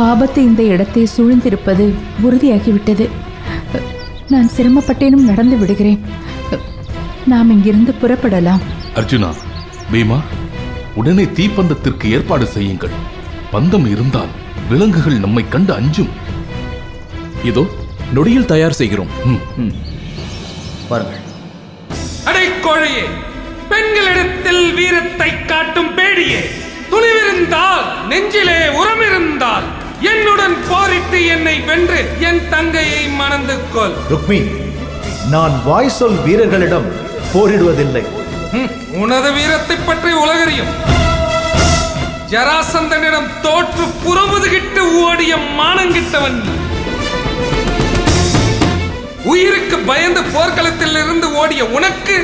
ஆபத்து இந்த இடத்தை சூழ்ந்திருப்பது உறுதியாகிவிட்டது. நான் சிரமப்பட்டேனும் நடந்து விடுகிறேன். நாம் இங்கிருந்து புறப்படலாம். அர்ஜுனா, பீமா, உடனே தீப்பந்தத்திற்கு ஏற்பாடு செய்யுங்கள். பந்தம் இருந்தால் விலங்குகள் நம்மை கண்டு அஞ்சும். இதோ நொடியில் தயார் செய்கிறோம். வாருங்கள். அடைக்கோழையே, பெண்களிடத்தில் வீரத்தை காட்டும் பேடியே, துணிவிருந்தால், நெஞ்சிலே உரமிருந்தால் என்னுடன் போரிட்டு என்னை வென்று என் தங்கையை மணந்து கொள். ருக்மி, நான் வாய் சொல் வீரர்களிடம் போரிடுவதில்லை. உனது வீரத்தை பற்றி உலகறியும். ஜராசந்தனிடம் தோற்று புறமுதுகிட்டு ஓடிய மானங்கிட்டவன். உயிருக்கு பயந்து போர்க்களத்தில் இருந்து ஓடிய உனக்கு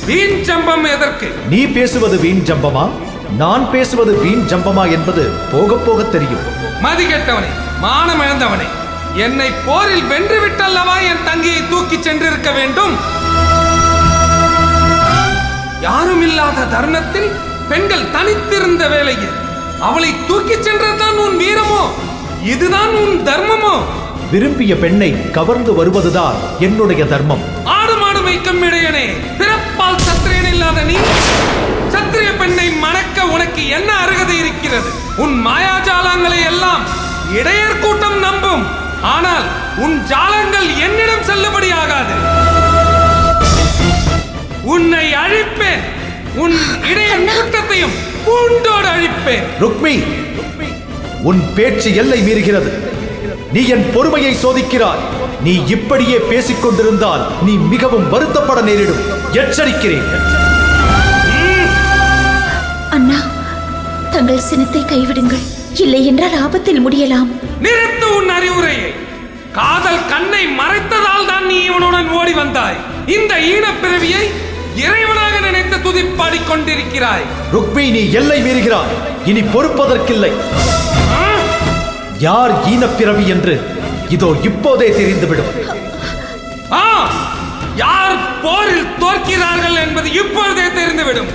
வீண் ஜம்பம் எதற்கு? நீ பேசுவது வீண் ஜம்பமா, நான் பேசுவது வீண் ஜம்பமா என்பது போக போக தெரியும். மதி கெட்டவனே, மானம் இழந்தவனே, என்னை போரில் வென்று விட்டல்லவா என் தங்கையை தூக்கி சென்றிருக்க வேண்டும். யாரும் இல்லாத தருணத்தில் பெண்கள் தனித்திருந்த வேளையில் அவளை தூக்கி சென்றதுதான் உன் வீரமோ? இதுதான் உன் தர்மமோ? விரும்பிய பெண்ணை கவர்ந்து வருவதுதான் என்னுடைய தர்மம். ஆடு மாடு மேய்க்கும் இடையனே, பிறப்பால் சத்திரியன் இல்லாத நீ சத்திரிய பெண்ணை மணக்க உனக்கு என்ன அருகதை இருக்கிறது? உன் மாயாஜாலங்களை எல்லாம் இடையர் கூட்டம் நம்பும். ஆனால் உன் ஜாலங்கள் என்னிடம் செல்லுபடியாகாது. உன்னை அழிப்பேன். உன் இடையன் கூட்டத்தையும் பூண்டோடு அழிப்பேன். ருக்மி, உன் பேச்சு எல்லை மீறுகிறது. நீ என் பொறுமையை சோதிக்கிறாய். நீ இப்படியே பேசிக் கொண்டிருந்தால் நீ மிகவும் வருத்தப்பட நேரிடும். எச்சரிக்கிறேன். அண்ணா, தங்கள் சினத்தை கைவிடுங்கள். இல்லை என்றால் ஆபத்தில் முடியலாம். நிறுத்து உன் அறிவுரையை. காதல் கண்ணை மறைத்ததால் தான் நீ இவனுடன் ஓடி வந்தாய். இந்த ஈனப்பிறவியை இறைவனாக நினைத்து துதிப்பாடிக் கொண்டிருக்கிறாய். ருக்மி, நீ எல்லை மீறுகிறாய். இனி பொறுப்பதற்கில்லை. யார் ஈனப்பிறவி என்று இதோ இப்போதே தெரிந்துவிடும். யார் போரில் தோற்கிறார்கள் என்பது இப்பொழுதே தெரிந்துவிடும்.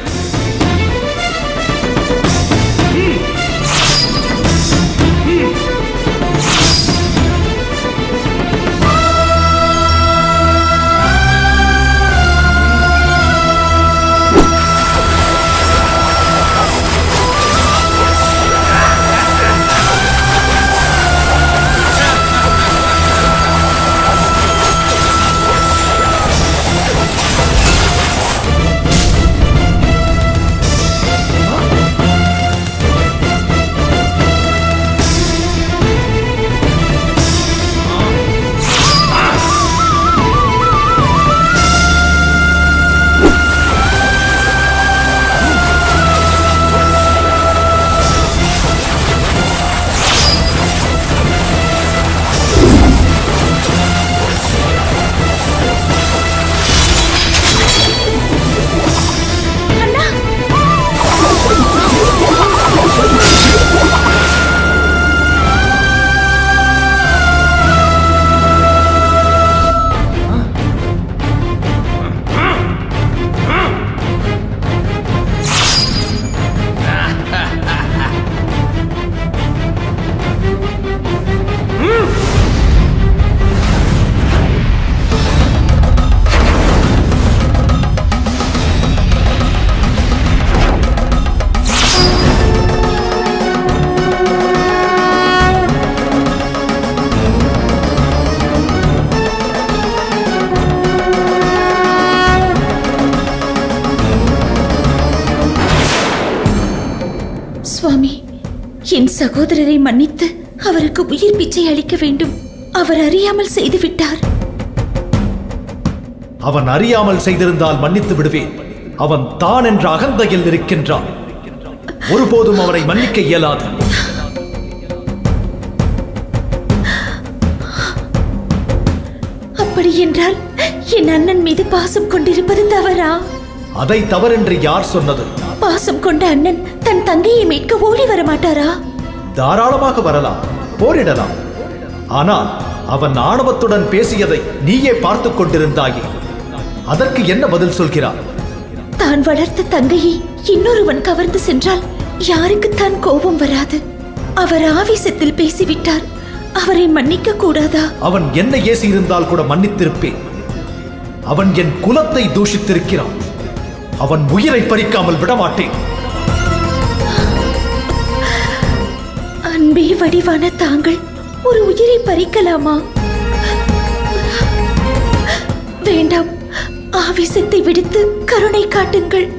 சுவாமி, என் சகோதரரை மன்னித்து அவருக்கு உயிர் பிச்சை அளிக்க வேண்டும். அவர் அறியாமல் செய்துவிட்டார். அவன் அறியாமல் செய்திருந்தால் மன்னித்து விடுவேன். அவன் தான் என்ற அகந்தையில் இருக்கின்றான். ஒருபோதும் அவனை மன்னிக்க இயலாது. அப்படி என்றால் என் அண்ணன் மீது பாசம் கொண்டிருப்பது தவறா? அதை தவறென்று யார் சொன்னது? பாசம் கொண்ட அண்ணன் தன் தங்கையை மீட்க ஓடி வர மாட்டாரா? தாராளமாக வரலாம், போரிடலாம். ஆனால் அவன் ஆணவத்துடன் பேசியதை நீயே பார்த்துக் கொண்டிருந்தாயே. அதற்கு என்ன பதில் சொல்கிறார்? தான் வளர்த்த தங்கையை இன்னொருவன் கவர்ந்து சென்றால் யாருக்கு தான் கோபம் வராது? அவர் ஆவேசத்தில் பேசிவிட்டார். அவரை மன்னிக்க கூடாதா? அவன் என்ன ஏசி இருந்தால் கூட மன்னித்திருப்பேன். அவன் என் குலத்தை தூஷித்திருக்கிறான். அவன் உயிரை பறிக்காமல் விடமாட்டேன். அன்பே வடிவான தாங்கள் ஒரு உயிரை பறிக்கலாமா? வேண்டாம், ஆவேசத்தை விடுத்து கருணை காட்டுங்கள்.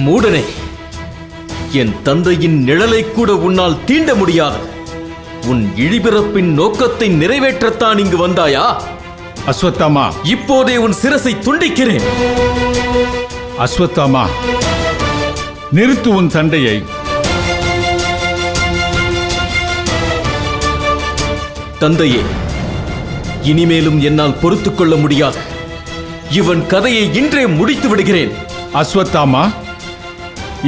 மூடனே, என் தந்தையின் நிழலை கூட உன்னால் தீண்ட முடியாது. உன் இழிபிறப்பின் நோக்கத்தை நிறைவேற்றத்தான் இங்கு வந்தாயா? அஸ்வத்தாமா, இப்போதே உன் சிரசை துண்டிக்கிறேன். அஸ்வத்தாமா, நிறுத்து உன் சண்டையை. தந்தையே, இனிமேலும் என்னால் பொறுத்துக் கொள்ள முடியாது. இவன் கதையை இன்றே முடித்து விடுகிறேன். அஸ்வத்தாமா,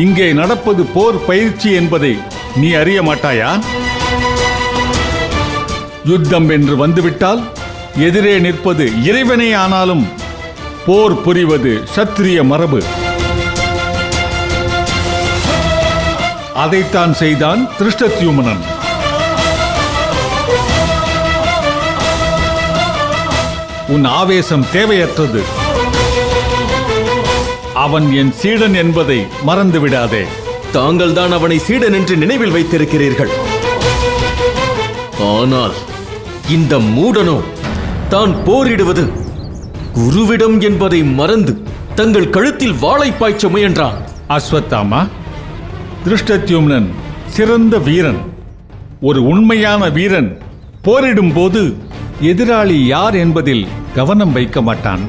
இங்கே நடப்பது போர் பயிற்சி என்பதை நீ அறிய மாட்டாயா? யுத்தம் என்று வந்துவிட்டால் எதிரே நிற்பது இறைவனே ஆனாலும் போர் புரிவது சத்திரிய மரபு. அதைத்தான் செய்தான் திருஷ்டத்யும்னன். உன் ஆவேசம் தேவையற்றது. அவன் என் சீடன் என்பதை மறந்து விடாதே. தாங்கள் தான் அவனை சீடன் என்று நினைவில் வைத்திருக்கிறீர்கள். ஆனால் இந்த மூடனோ தான் போரிடுவது குருவிடம் என்பதை மறந்து தங்கள் கழுத்தில் வாளை பாய்ச்ச முயன்றான். அஸ்வத்தாமா, திருஷ்டத்யும்னன் சிறந்த வீரன். ஒரு உண்மையான வீரன் போரிடும் போது எதிராளி யார் என்பதில் கவனம் வைக்க மாட்டான்.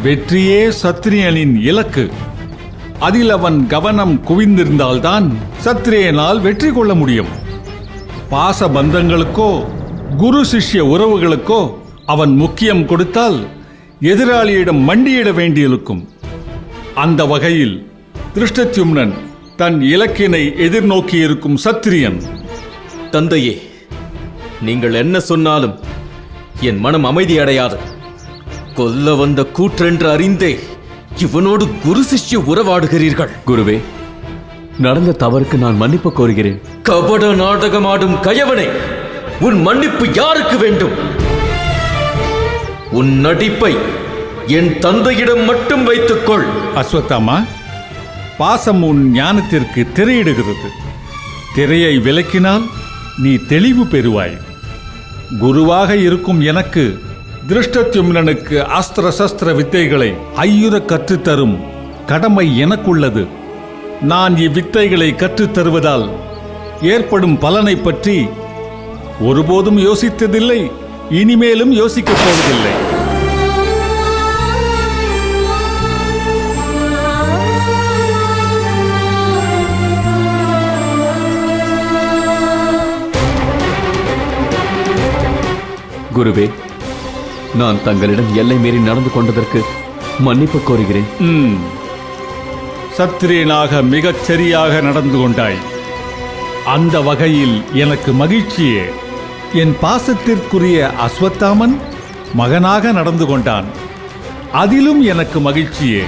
வெற்றியே சத்திரியனின் இலக்கு. அதில் அவன் கவனம் குவிந்திருந்தால்தான் சத்திரியனால் வெற்றி கொள்ள முடியும். பாச பந்தங்களுக்கோ குரு சிஷ்ய உறவுகளுக்கோ அவன் முக்கியம் கொடுத்தால் எதிராளியிடம் மண்டியிட வேண்டியிருக்கும். அந்த வகையில் திருஷ்டத்யும்னன் தன் இலக்கினை எதிர்நோக்கியிருக்கும் சத்திரியன். தந்தையே, நீங்கள் என்ன சொன்னாலும் என் மனம் அமைதி அடையாது. கொல்ல வந்த கூற்றென்று அறிந்தே இவனோடு குரு சிஷ்ய உறவாடுகிறீர்கள். குருவே, நடந்த தவறுக்கு நான் மன்னிப்பு கோருகிறேன். கபட நாடகமாடும் கயவனே, உன் மன்னிப்பு யாருக்கு வேண்டும்? உன் நடிப்பை என் தந்தையிடம் மட்டும் வைத்துக்கொள். அஸ்வத்தாமா, பாசம் உன் ஞானத்திற்கு திரையிடுகிறது. திரையை விலக்கினால் நீ தெளிவு பெறுவாய். குருவாக இருக்கும் எனக்கு திருஷ்டத்யும்னனுக்கு அஸ்திர சஸ்திர வித்தைகளை ஐயுற கற்றுத்தரும் கடமை எனக்குள்ளது. நான் இவ்வித்தைகளை கற்றுத்தருவதால் ஏற்படும் பலனை பற்றி ஒருபோதும் யோசித்ததில்லை, இனிமேலும் யோசிக்கப் போவதில்லை. குருவே, நான் தங்களிடம் எல்லை மீறி நடந்து கொண்டதற்கு மன்னிப்பு கோருகிறேன். சத்திரியனாக மிகச் சரியாக நடந்து கொண்டாய். அந்த வகையில் எனக்கு மகிழ்ச்சியே. என் பாசத்திற்குரிய அஸ்வத்தாமன் மகனாக நடந்து கொண்டான். அதிலும் எனக்கு மகிழ்ச்சியே.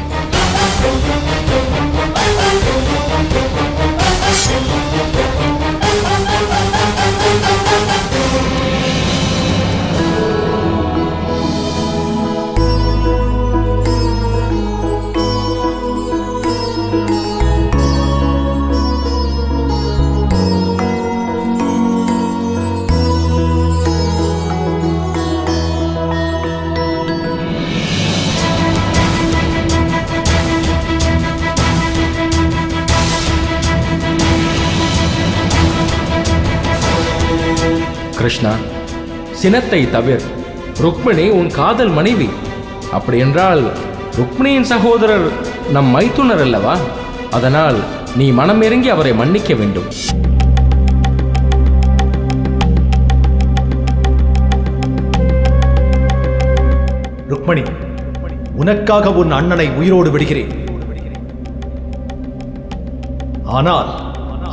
கிருஷ்ணா, சினத்தை தவிர. ருக்மிணி உன் காதல் மனைவி. அப்படியென்றால் ருக்மிணியின் சகோதரர் நம் மைத்துனர் அல்லவா? அதனால் நீ மனமிறங்கி அவரை மன்னிக்க வேண்டும். ருக்மிணி, உனக்காக உன் அண்ணனை உயிரோடு விடுகிறேன். ஆனால்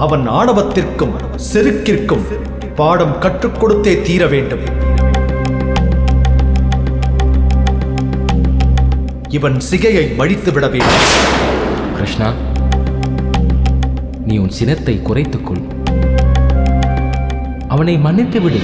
அவன் ஆணவத்திற்கும் செருக்கிற்கும் பாடம் கற்றுக் கொடுத்தே தீர வேண்டும். இவன் சிகையை மழித்து விட வேண்டும். கிருஷ்ணா, நீ உன் சினத்தை குறைத்துக்கொள். அவனை மன்னித்து விடு.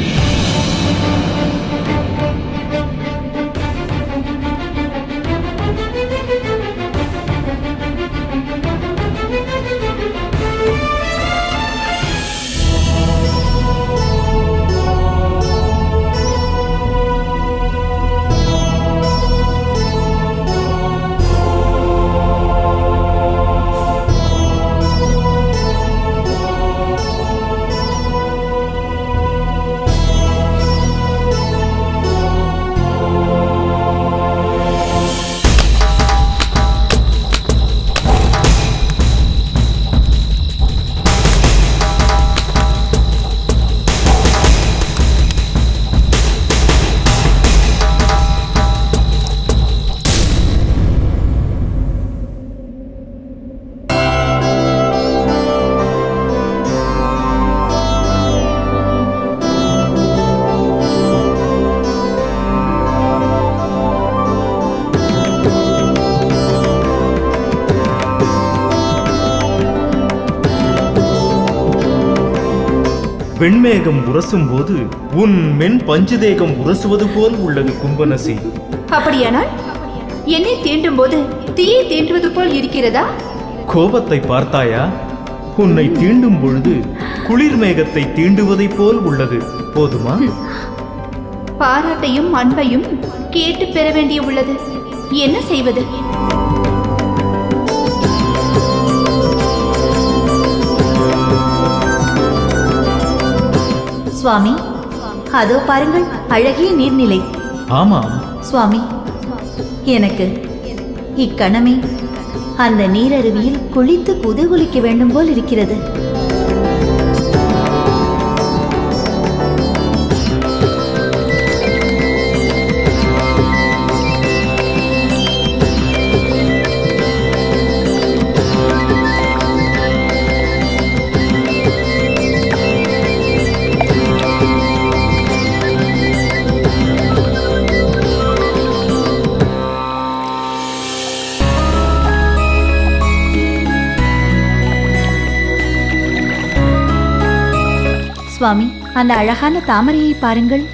வெண்மேகம் உரசும் போது உன் மென் பஞ்சுதேகம் உரசுவது போல் உள்ளது கும்பனசி. அப்படியானால் என்னை தீண்டும் போது தீயை தீண்டுவது போல் இருக்கிறதா? கோபத்தை பார்த்தாயா? உன்னை தீண்டும் பொழுது குளிர் மேகத்தை தீண்டுவதைப் போல் உள்ளது. போதுமா? பாராட்டையும் அன்பையும் கேட்டு பெற வேண்டிய உள்ளது. என்ன செய்வது? சுவாமி, அதோ பாருங்கள், அழகிய நீர்நிலை. ஆமாம் சுவாமி, எனக்கு இக்கணமே அந்த நீரருவியில் குளித்து குதூகலிக்க வேண்டும் போல் இருக்கிறது. சுவாமி, அந்த அழகான தாமரையை பாருங்கள்.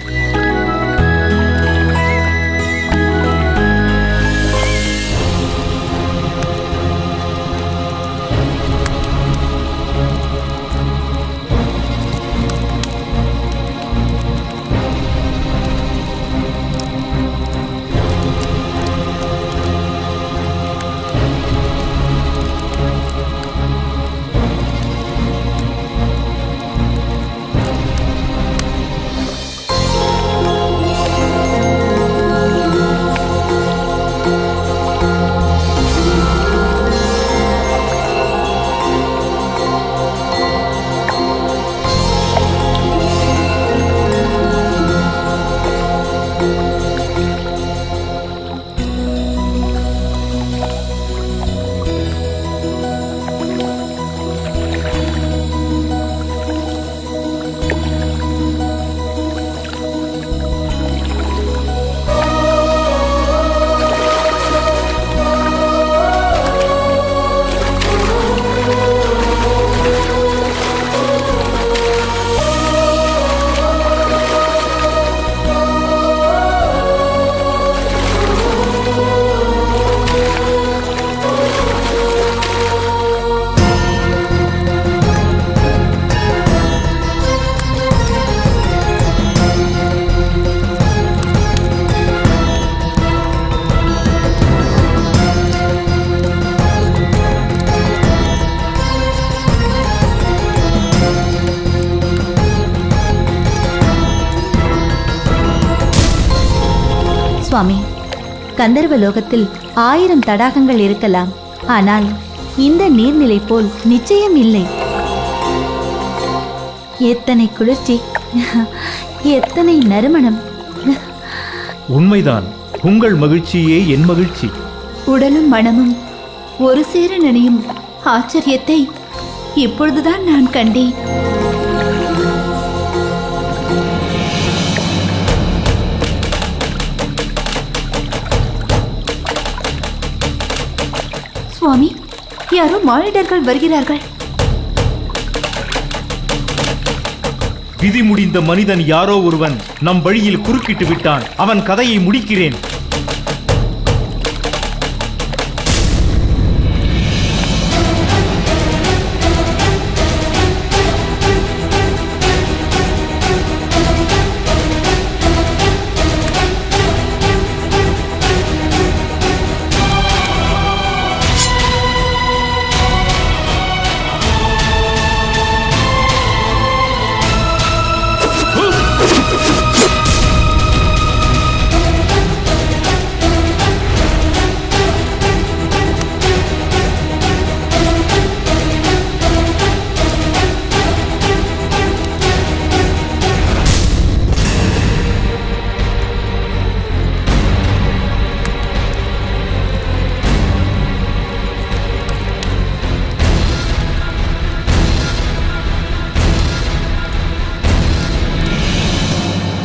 சுவாமி, கந்தர்வ லோகத்தில் 1000 தடாகங்கள் இருக்கலாம், ஆனால் இந்த நீர்நிலை போல் நிச்சயம் இல்லை. எத்தனை குளிர்ச்சி, எத்தனை நறுமணம். உண்மைதான், உங்கள் மகிழ்ச்சியே என் மகிழ்ச்சி. உடலும் மனமும் ஒரு சேர நினையும் ஆச்சரியத்தை இப்பொழுதுதான் நான் கண்டேன். சுவாமி, யாரோ மானிடர்கள் வருகிறார்கள். விதி முடிந்த மனிதன் யாரோ ஒருவன் நம் வழியில் குறுக்கிட்டு விட்டான். அவன் கதையை முடிக்கிறேன்.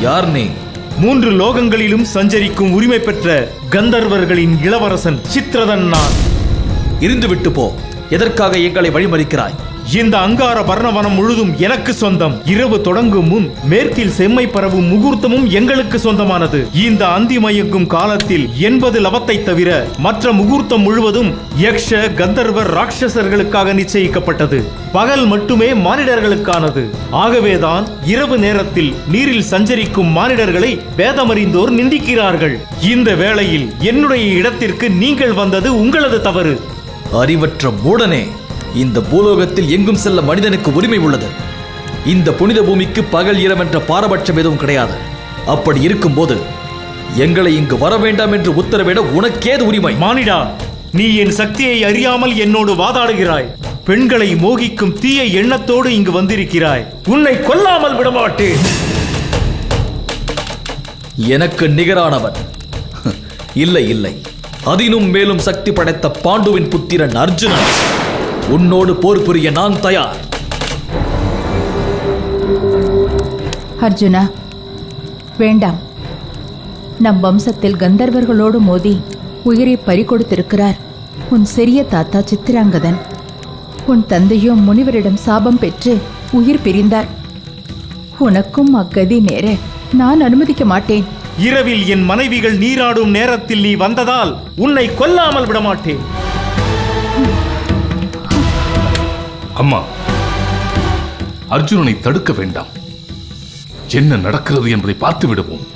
யார் நீ? 3 லோகங்களிலும் சஞ்சரிக்கும் உரிமை பெற்ற கந்தர்வர்களின் இளவரசன் சித்ரதன் நான். இருந்துவிட்டு போ. எதற்காக எங்களை வழிமறிக்கிறாய்? இந்த அங்கார பர்ணவனம் முழுதும் எனக்கு சொந்தம். இரவு தொடங்கும் முன் மேற்கில் செம்மை பரவும் முகூர்த்தமும் எங்களுக்கு சொந்தமானது. இந்த அந்தி மயங்கும் காலத்தில் 80 லவத்தை தவிர மற்ற முகூர்த்தம் முழுவதும் யக்ஷ, கந்தர்வர், ராட்சசர்களுக்காக நிச்சயிக்கப்பட்டது. பகல் மட்டுமே மானிடர்களுக்கானது. ஆகவேதான் இரவு நேரத்தில் நீரில் சஞ்சரிக்கும் மானிடர்களை வேதமறிந்தோர் நிந்திக்கிறார்கள். இந்த வேளையில் என்னுடைய இடத்திற்கு நீங்கள் வந்தது உங்களது தவறு. அறிவற்ற மூடனே, இந்த பூலோகத்தில் எங்கும் செல்ல மனிதனுக்கு உரிமை உள்ளது. இந்த புனித பூமிக்கு பகல் இரவென்ற பாரபட்சம் எதுவும் கிடையாது. அப்படி இருக்கும்போது எங்களை இங்கு வர வேண்டாம் என்று உத்தரவிட உனக்கேது உரிமை? மானிடா, நீ என் சக்தியை அறியாமல் என்னோடு வாதாடுகிறாய். பெண்களை மோகிக்கும் தீய எண்ணத்தோடு இங்கு வந்திருக்கிறாய். உன்னை கொல்லாமல் விடமாட்டேன். எனக்கு நிகரானவன் இல்லை இல்லை, அதினும் மேலும் சக்தி படைத்த பாண்டுவின் புத்திரன் அர்ஜுனன். உன்னோடு போர் புரிய நான் தயார். அர்ஜுனா, வேண்டாம். நம் வம்சத்தில் கந்தர்வர்களோடு மோதி உயிரை பறிகொடுத்திருக்கிறார் உன் சிறிய தாத்தா சித்திராங்கதன். உன் தந்தையோ முனிவரிடம் சாபம் பெற்று உயிர் பிரிந்தார். உனக்கும் அக்கதி நேர நான் அனுமதிக்க மாட்டேன். இரவில் என் மனைவிகள் நீராடும் நேரத்தில் நீ வந்ததால் உன்னை கொல்லாமல் விடமாட்டேன். அம்மா, அர்ஜுனனை தடுக்க வேண்டாம். என்ன நடக்கிறது என்பதை பார்த்து விடுவோம்.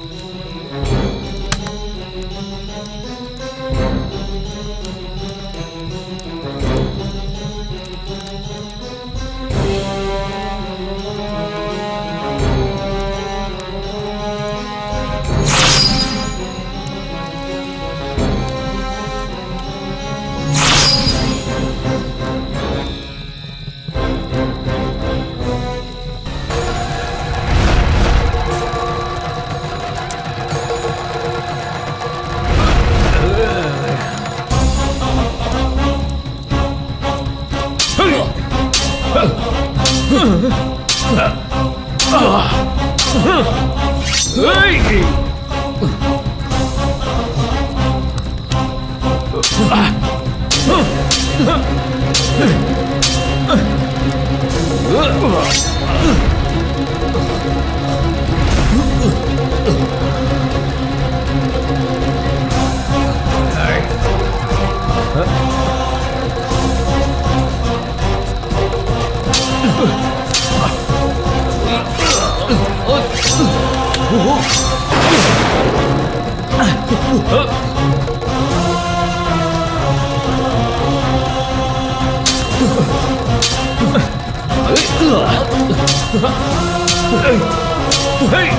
Hey!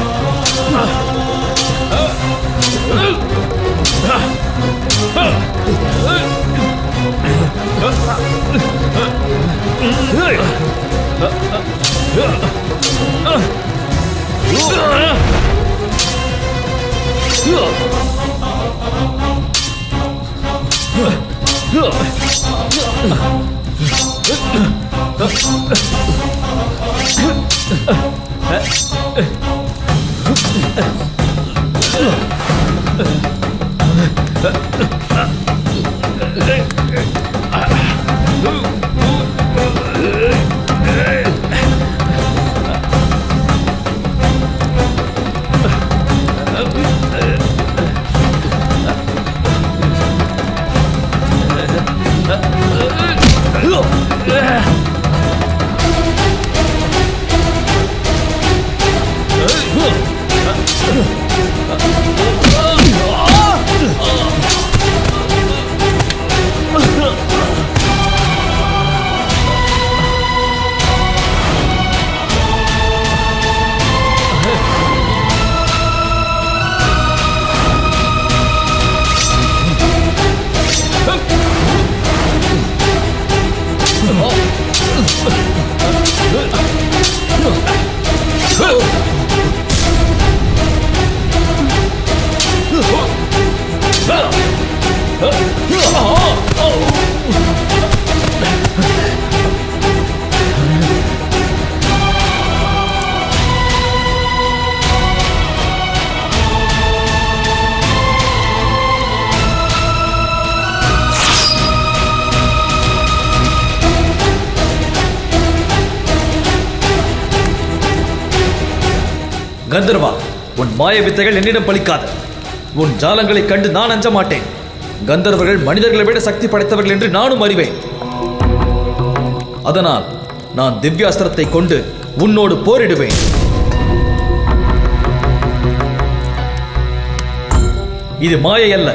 கந்தர்வா, உன் மாய வித்தைகள் என்னிடம் பலிக்காது. உன் ஜாலங்களை கண்டு நான் அஞ்ச மாட்டேன். கந்தர்வர்கள் மனிதர்களை விட சக்தி படைத்தவர்கள் என்று நானும் அறிவேன். அதனால் நான் திவ்யாஸ்திரத்தை கொண்டு உன்னோடு போரிடுவேன். இது மாயை அல்ல,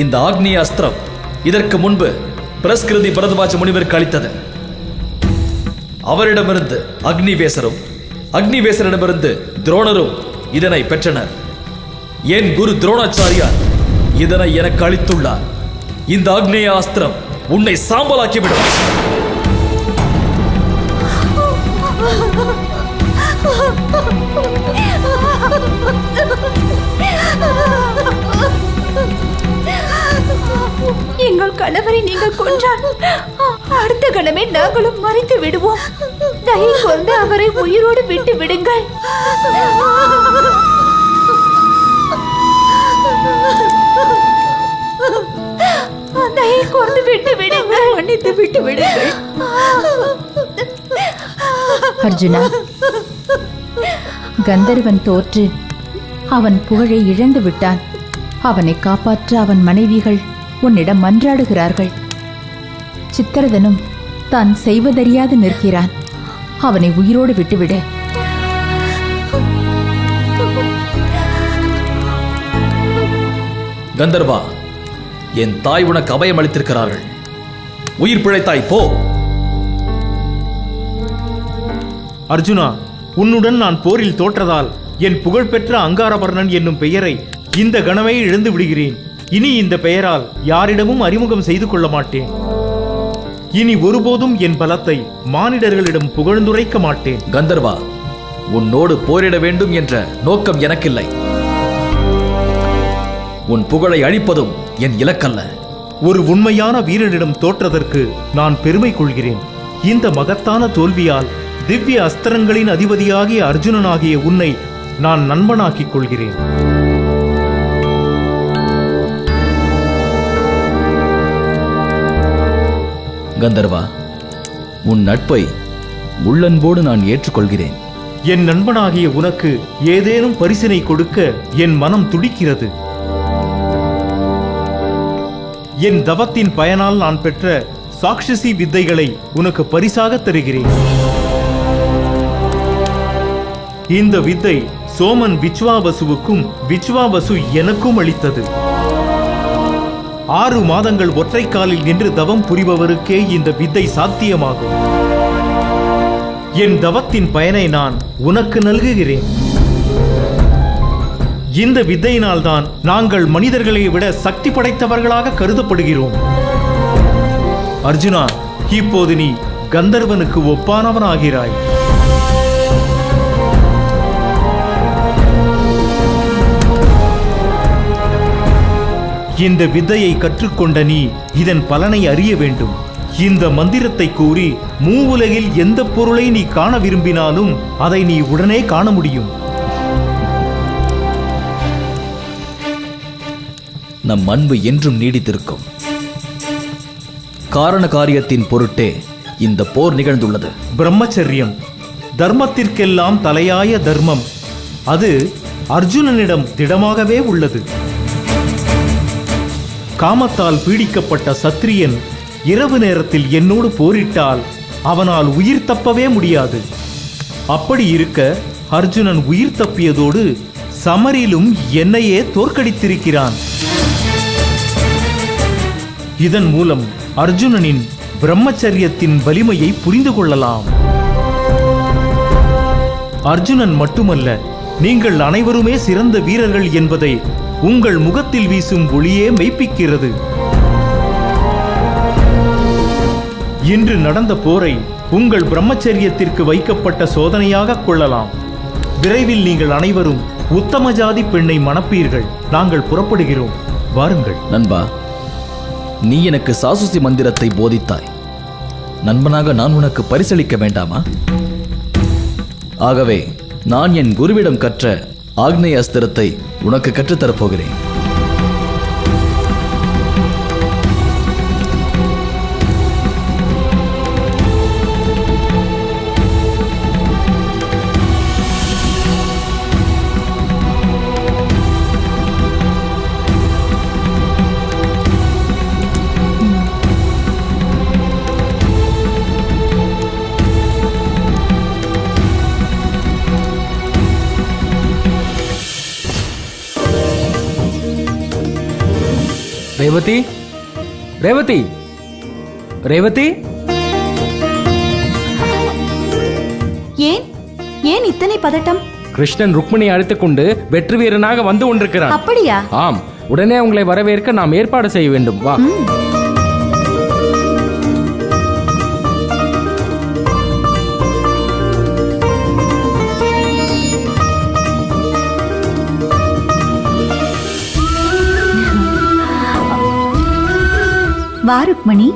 இந்த ஆக்னிய அஸ்திரம் இதற்கு முன்பு பிரஸ்கிருதி பரத்வாஜ முனிவருக்கு அளித்தது. அவரிடமிருந்து அக்னிவேசரும் அக்னிவேசரிடமிருந்து துரோணரும் இதனை பெற்றனர். என் குரு துரோணாச்சாரியார் இதனை எனக்கு அளித்துள்ளார். இந்த ஆக்னேய அஸ்திரம் உன்னை சாம்பலாக்கிவிடும். எங்கள் கணவரை நீங்கள் கொன்றால் அடுத்த கணமே நாங்களும் மறைத்து விடுவோம். தயை கொண்டு அவரை உயிரோடு விட்டு விடுங்கள். தயை கொண்டு விட்டு விடுங்கள். மன்னித்து விட்டு விடுங்கள். அர்ஜுனா, கந்தர்வன் தோற்று அவன் புகழை இழந்து விட்டான். அவனை காப்பாற்ற அவன் மனைவிகள் உன்னிடம் மன்றாடுகிறார்கள். சித்திரதனும் தான் செய்வதறியாது நிற்கிறான். அவனை உயிரோடு விட்டுவிடு. கந்தர்வா, என் தாய் உனக்கு அபயம் அளித்திருக்கிறார்கள். உயிர் பிழைத்தாய், போ. அர்ஜுனா, உன்னுடன் நான் போரில் தோற்றதால் என் புகழ்பெற்ற அங்காரபர்ணன் என்னும் பெயரை இந்த கணமே இழந்து விடுகிறேன். இனி இந்த பெயரால் யாரிடமும் அறிமுகம் செய்து கொள்ள மாட்டேன். இனி ஒருபோதும் என் பலத்தை மானிடர்களிடம் புகழ்ந்துரைக்க மாட்டேன். கந்தர்வா, உன்னோடு போரிட வேண்டும் என்ற நோக்கம் எனக்கில்லை. உன் புகழை அழிப்பதும் என் இலக்கல்ல. ஒரு உண்மையான வீரனிடம் தோற்றதற்கு நான் பெருமை கொள்கிறேன். இந்த மகத்தான தோல்வியால் திவ்ய அஸ்திரங்களின் அதிபதியாகிய அர்ஜுனனாகிய உன்னை நான் நண்பனாக்கிக் கொள்கிறேன். கந்தர்வா, உன் நட்பை உள்ளன்போடு நான் ஏற்றுக்கொள்கிறேன். என் நண்பனாகிய உனக்கு ஏதேனும் பரிசினை கொடுக்க என் மனம் துடிக்கிறது. என் தவத்தின் பயனால் நான் பெற்ற சாக்ஷசி வித்தைகளை உனக்கு பரிசாக தருகிறேன். இந்த வித்தை சோமன் விச்வாவசுவுக்கும் விச்வாவசு எனக்கும் அளித்தது. 6 மாதங்கள் ஒற்றை காலில் நின்று தவம் புரிபவருக்கே இந்த வித்தை சாத்தியமாகும். என் தவத்தின் பயனை நான் உனக்கு நல்குகிறேன். இந்த வித்தையினால்தான் நாங்கள் மனிதர்களை விட சக்தி படைத்தவர்களாக கருதப்படுகிறோம். அர்ஜுனா, இப்போது நீ கந்தர்வனுக்கு ஒப்பானவனாகிறாய். இந்த வித்தையை கற்றுக்கொண்ட நீ இதன் பலனை அறிய வேண்டும். இந்த மந்திரத்தை கூறி மூவுலகில் எந்த பொருளை நீ காண விரும்பினாலும் அதை நீ உடனே காண முடியும். நம் அன்பு என்றும் நீடித்திருக்கும். காரண காரியத்தின் பொருட்டே இந்த போர் நிகழ்ந்துள்ளது. பிரம்மச்சரியம் தர்மத்திற்கெல்லாம் தலையாய தர்மம். அது அர்ஜுனனிடம் திடமாகவே உள்ளது. காமத்தால் பீடிக்கப்பட்ட சத்திரியன் இரவு நேரத்தில் என்னோடு போரிட்டால் அவனால் உயிர் தப்பவே முடியாது. அப்படி இருக்க அர்ஜுனன் உயிர் தப்பியதோடு சமரிலும் என்னையே தோற்கடித்திருக்கிறான். இதன் மூலம் அர்ஜுனனின் பிரம்மச்சரியத்தின் வலிமையை புரிந்து கொள்ளலாம். அர்ஜுனன் மட்டுமல்ல, நீங்கள் அனைவருமே சிறந்த வீரர்கள் என்பதை உங்கள் முகத்தில் வீசும் ஒளியே மெய்ப்பிக்கிறது. இன்று நடந்த போரை உங்கள் பிரம்மச்சரியத்திற்கு வைக்கப்பட்ட சோதனையாக கொள்ளலாம். விரைவில் நீங்கள் அனைவரும் உத்தம ஜாதி பெண்ணை மணப்பீர்கள். நாங்கள் புறப்படுகிறோம், வாருங்கள். நண்பா, நீ எனக்கு சாசுசி மந்திரத்தை போதித்தாய். நண்பனாக நான் உனக்கு பரிசளிக்க வேண்டாமா? ஆகவே நான் என் குருவிடம் கற்ற ஆக்னேய அஸ்திரத்தை உனக்கு கற்றுத்தரப்போகிறேன். ரேவதி, ரேவதி, ரேவதி. ஏன் ஏன் இத்தனை பதட்டம்? கிருஷ்ணன் ருக்மிணியை அழைத்துக் கொண்டு வெற்றி வீரனாக வந்து கொண்டிருக்கிறான். அப்படியா? ஆம், உடனே உங்களை வரவேற்க நாம் ஏற்பாடு செய்ய வேண்டும். வா. வா ருக்மணி.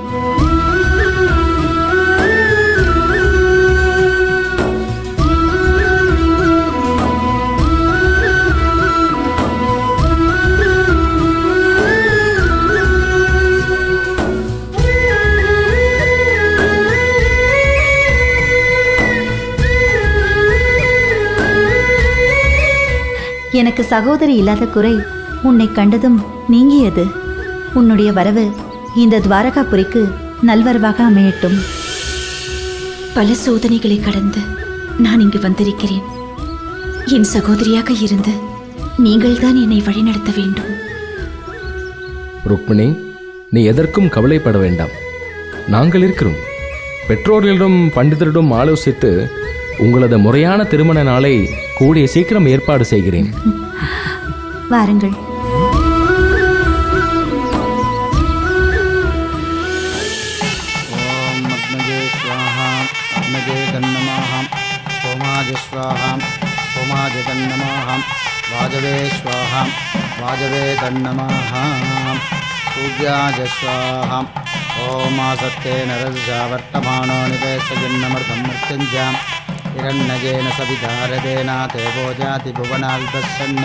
எனக்கு சகோதரி இல்லாத குறை உன்னை கண்டதும் நீங்கியது. உன்னுடைய வரவு இந்த துவாரகாபுரிக்கு நல்வரவாக அமையட்டும். பல சோதனைகளை கடந்து நான் இங்கு வந்திருக்கிறேன். என் சகோதரியாக இருந்து நீங்கள்தான் என்னை வழிநடத்த வேண்டும். ருக்மிணி, நீ எதற்கும் கவலைப்பட வேண்டாம். நாங்கள் இருக்கிறோம். பெற்றோர்களிடம் பண்டிதரிடம் ஆலோசித்து உங்களது முறையான திருமண நாளை கூடிய சீக்கிரம் ஏற்பாடு செய்கிறேன். வாருங்கள். वाजवे स्वाहा वाजवे तन्नमः सूर्याय स्वाहा ओम आसत्ते नरस्या वर्तमानो निवेशयन्नमृतं मृत्युञ्जां हिरण्यजेन सवितारदेना देवो जाति भुवनाल्पस्सन्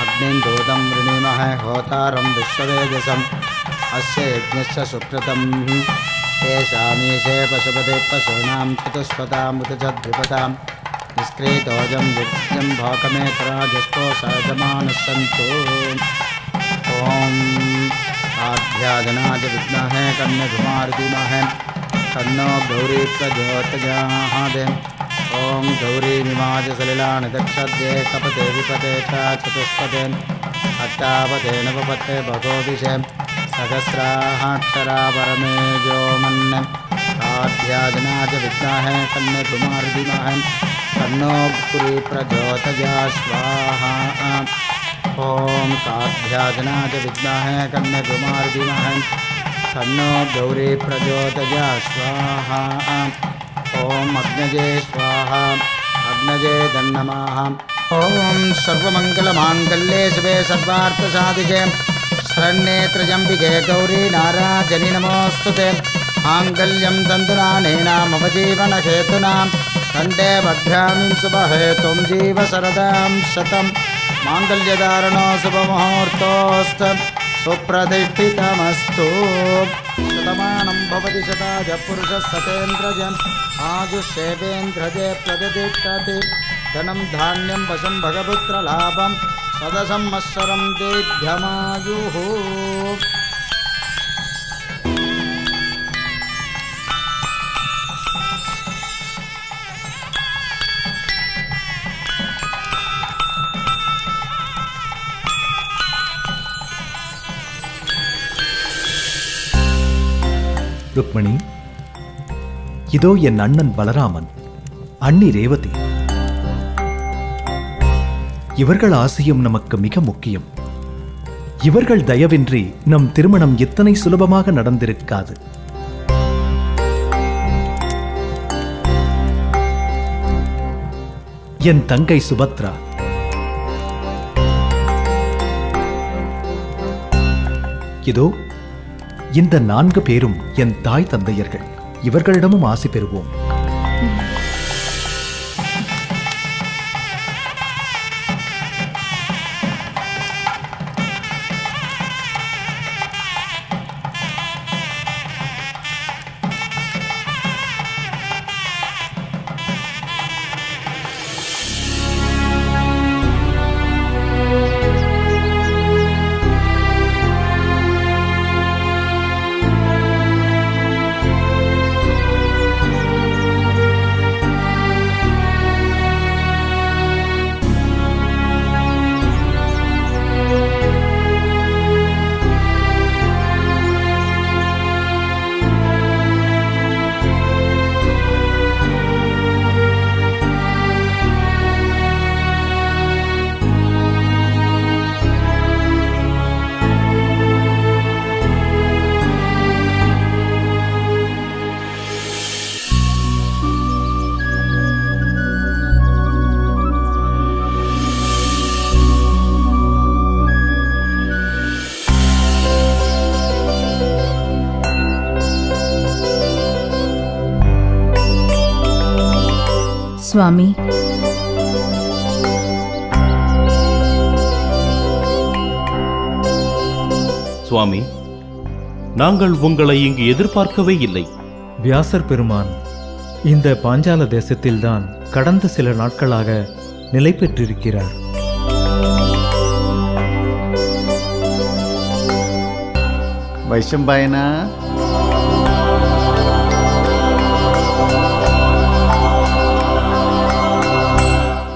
अग्निं दूतं वृणीमहे होतारं विश्ववेदसम् अस्य यज्ञस्य सुकृतं तेषामीशे पशुपते पशूनां चतुष्पदामुतजद्विपदाम् निष्क्रीतोजं यज्ञं भोकमेतराजस्तो सहजमानस्सन्तु ॐ आध्यादनाय विद्महे कन्यकुमारीमहे तन्नो गौरी प्रचोदयात् ॐ गौरीमिमाज सलिलानिदक्षद्ये कपते विपते च चतुष्पदे अष्टापदे नवपते भगोदिशे सहस्राक्षरा परमे व्योमन् आध्यादनाय विद्महे कन्यकुमारीमहे तन्नो गौरी प्रचोदयात् स्वाहा ओम काभ्याजनाय विद्महे कन्याकुमार धीमहि तन्नो गौरी प्रचोदयात् स्वाहा ओम अग्नये स्वाहा अग्नये नमः ओम सर्वमंगलमांगल्ये शिवे सर्वार्थसाधिके शरण्ये त्र्यंबिके गौरी नारायणि नमोस्तुते मांगल्यं तन्तुनानेन मम जीवनहेतुना कंठे भद्रामि शुभहेतुं जीव शरदां शतं मांगल्यधारणो शुभमुहूर्तोऽस्तु सुप्रतिष्ठितमस्तु शतमानं भवति शताय पुरुषस्तेन्द्रजम् आयुष्येवेन्द्रजे प्रतिष्ठति धनं धान्यं वशं भगपुत्रलाभं सदसंवत्सरं दीर्घमायुः ருக்மணி, இதோ என் அண்ணன் பலராமன், அண்ணி ரேவதி. இவர்கள் ஆசையும் நமக்கு மிக முக்கியம். இவர்கள் தயவின்றி நம் திருமணம் இத்தனை சுலபமாக நடந்திருக்காது. என் தங்கை சுபத்ரா, இதோ இந்த 4 பேரும் என் தாய் தந்தையர்கள். இவர்களிடமும் ஆசி பெறுவோம். சுவாமி, சுவாமி, நாங்கள் உங்களை இங்கு எதிர்பார்க்கவே இல்லை. வியாசர் பெருமான் இந்த பாஞ்சால தேசத்தில்தான் கடந்த சில நாட்களாக நிலை பெற்றிருக்கிறார். வைஷம்பாயனா,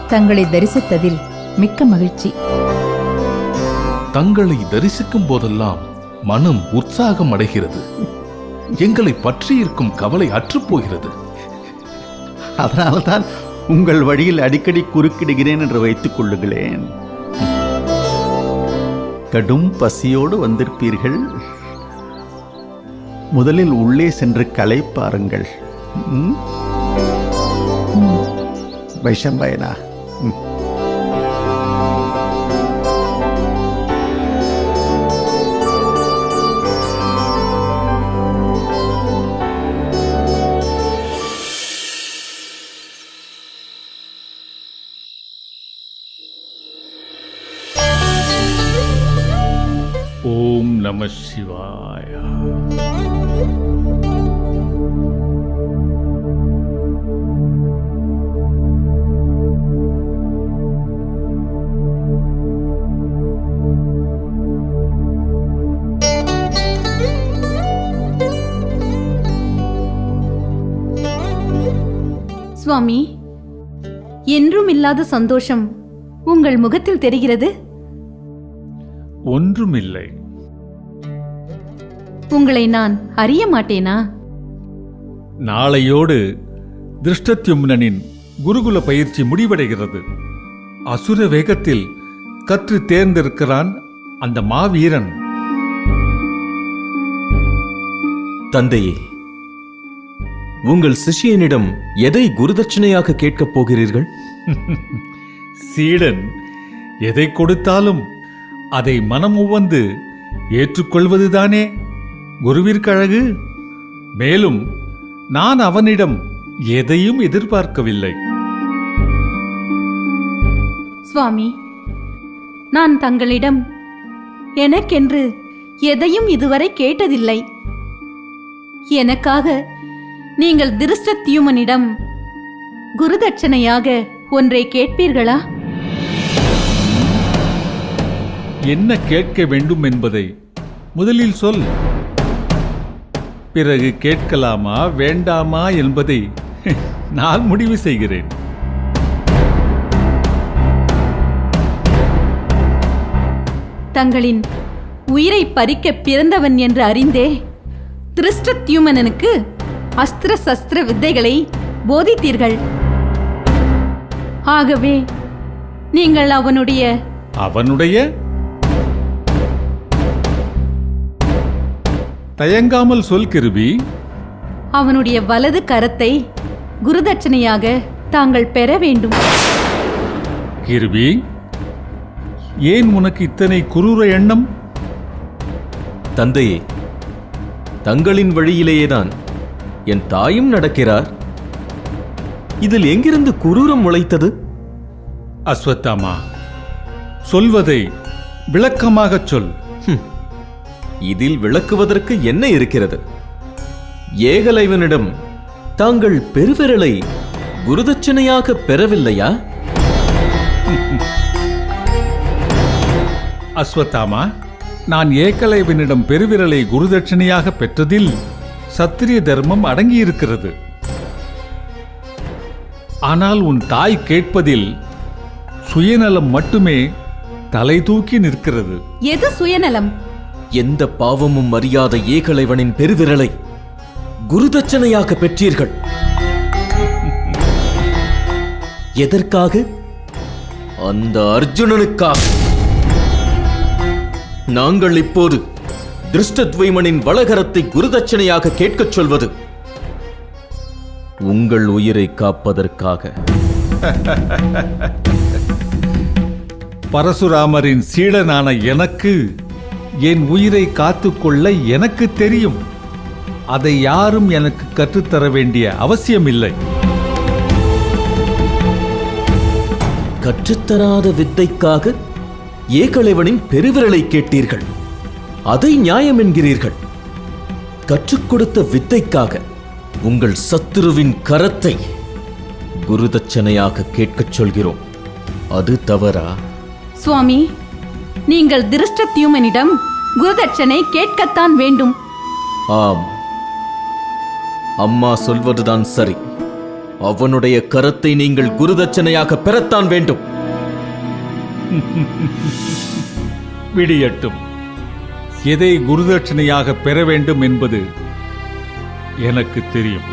தங்களை தரிசித்ததில் மிக்க மகிழ்ச்சி. தங்களை தரிசிக்கும் போதெல்லாம் மனம் உற்சாகம் அடைகிறது. எங்களை பற்றியிருக்கும் கவலை அற்றுப்போகிறது. அதனால்தான் உங்கள் வழியில் அடிக்கடி குறுக்கிடுகிறேன் என்று வைத்துக் கொள்ளுங்களேன். கடும் பசியோடு வந்திருப்பீர்கள். முதலில் உள்ளே சென்று களைப்பாருங்கள். வைஷம்பாயனா, ஓம் நம சிவாய. சுவாமி, என்றும் இல்லாத சந்தோஷம் உங்கள் முகத்தில் தெரிகிறது. ஒன்றுமில்லை. உங்களை நான் அறிய மாட்டேனா? நாளையோடு திருஷ்டத்யும்னனின் குருகுல பயிற்சி முடிவடைகிறது. அசுர வேகத்தில் கற்று தேர்ந்திருக்கிறான் அந்த மாவீரன். தந்தையே, உங்கள் சிஷ்யனிடம் எதை குருதட்சணையாக கேட்கப் போகிறீர்கள்? சீடன் எதை கொடுத்தாலும் அதை மனம் உவந்து ஏற்றுக்கொள்வதுதானே குருவிற்கழகு. மேலும் நான் அவனிடம் எதையும் எதிர்பார்க்கவில்லை. சுவாமி, நான் தங்களிடம் எனக்கென்று எதையும் இதுவரை கேட்டதில்லை. எனக்காக நீங்கள் திருஷ்டத்யுமனிடம் குருதட்சணையாக ஒன்றை கேட்பீர்களா? என்ன கேட்க வேண்டும் என்பதை முதலில் சொல். பிறகு கேட்கலாமா வேண்டாமா என்பதை நான் முடிவு செய்கிறேன். தங்களின் உயிரை பறிக்க பிறந்தவன் என்று அறிந்தே திருஷ்டத்யுமனனுக்கு அஸ்திர சஸ்திர வித்தைகளை போதித்தீர்கள். ஆகவே நீங்கள் அவனுடைய தயங்காமல் சொல் கிருபி. அவனுடைய வலது கரத்தை குருதட்சணையாக தாங்கள் பெற வேண்டும். கிருபி, ஏன் உனக்கு இத்தனை குரூர எண்ணம்? தந்தையே, தங்களின் வழியிலேயேதான் என் தாயும் நடக்கிறார். இதில் எங்கிருந்து குரூரம் முளைத்தது? அஸ்வத்தாமா, சொல்வதை விளக்கமாகச் சொல். இதில் விளக்குவதற்கு என்ன இருக்கிறது? ஏகலைவனிடம் தாங்கள் பெருவிரலை குருதட்சணையாக பெறவில்லையா? அஸ்வத்தாமா, நான் ஏகலைவனிடம் பெருவிரலை குருதட்சணையாக பெற்றதில் சத்திரிய தர்மம் அடங்கியிருக்கிறது. ஆனால் உன் தாய் கேட்பதில் சுயநலம் மட்டுமே தலை தூக்கி நிற்கிறது. எது சுயநலம்? எந்த பாவமும் அறியாத ஏகலைவனின் பெருவிரலை குருதட்சணையாக பெற்றீர்கள். எதற்காக? அந்த அர்ஜுனனுக்காக. நாங்கள் இப்போது திருஷ்டத்வைமனின் வலகரத்தை குருதட்சணையாக கேட்கச் சொல்வது உங்கள் உயிரை காப்பதற்காக. பரசுராமரின் சீடனான எனக்கு என் உயிரை காத்துக்கொள்ள எனக்கு தெரியும். அதை யாரும் எனக்கு கற்றுத்தர வேண்டிய அவசியமில்லை. கற்றுத்தராத வித்தைக்காக ஏகலைவனின் பெருவிரலை கேட்டீர்கள். அதை நியாயம் என்கிறீர்கள். கற்றுக் கொடுத்த வித்தைக்காக உங்கள் சத்துருவின் கரத்தை குருதட்சணையாக கேட்கச் சொல்கிறோம். அது தவறா? சுவாமி, நீங்கள் திருஷ்டத்யுமனிடம் குருதட்சணை கேட்கத்தான் வேண்டும். ஆம், அம்மா சொல்வதுதான் சரி. அவனுடைய கரத்தை நீங்கள் குருதட்சணையாக பெறத்தான் வேண்டும். விடியட்டும். எதை குருதட்சணையாக பெற வேண்டும் என்பது எனக்கு தெரியும்.